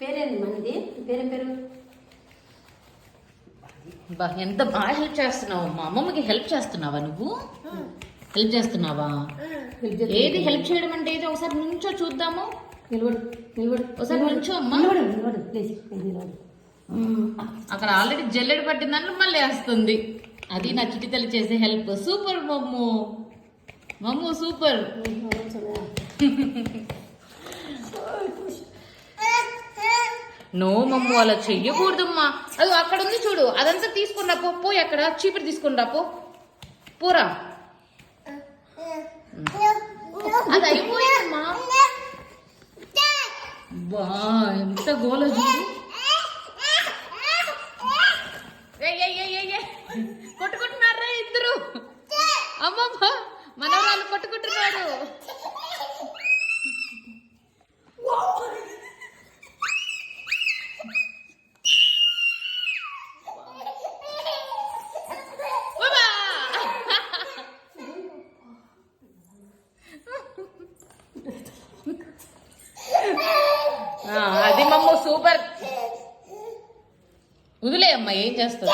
పేరేంది మనది? పేరేం పేరు? ఎంత బాగా హెల్ప్ చేస్తున్నావు మా అమ్మమ్మకి. హెల్ప్ చేస్తున్నావా నువ్వు? హెల్ప్ చేస్తున్నావా? ఏది హెల్ప్ చేయడం అంటే ఏదో ఒకసారి నుంచో చూద్దాము. నిలబడు నిలబడు ఒకసారి నుంచో అమ్మా. నిలబడు నిలబడు ప్లీజ్ నిలబడు. అక్కడ ఆల్రెడీ జల్లెడ పట్టిందని మళ్ళీ వేస్తుంది. అది నా చిట్టి తల్లి చేసే హెల్ప్. సూపర్ మమ్ము, మమ్ము సూపర్. నో మమ్ము అలా చెయ్యకూడదమ్మా. అది అక్కడ ఉంది చూడు, అదంతా తీసుకుని రాపో. పోయి అక్కడ చీపురు తీసుకుని రాపో. పోరా, అది అయిపోయిందమ్మా. బా ఎంత గోల చూడు. కొట్టుకుంటున్నారా ఇద్దరు? అమ్మమ్మ మనవరాలు కొట్టుకుంటున్నారు. అది మమ్మ సూపర్. వదిలే అమ్మ, ఏం చేస్తావు?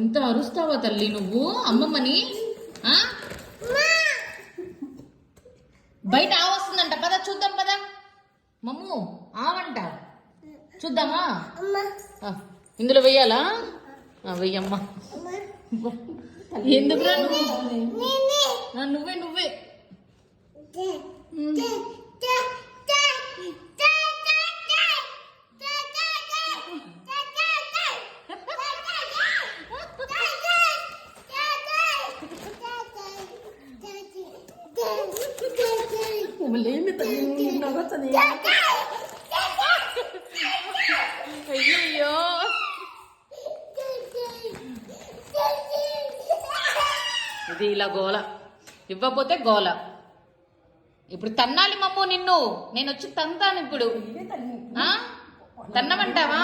ఇంత అరుస్తావా తల్లి నువ్వు అమ్మమ్మని? బయట ఆవు వస్తుందంట, పద చూద్దాం పద. మమ్ము ఆవంట, చూద్దామా? ఇందులో వెయ్యాలా? వెయ్యమ్మా. ఎందుకురా నువ్వే నువ్వే అయ్యో. ఇది ఇలా గోల, ఇవ్వకపోతే గోల. ఇప్పుడు తన్నాలి మమ్ము నిన్ను. నేను వచ్చి తంతాను ఇప్పుడు. తన్నమంటావా?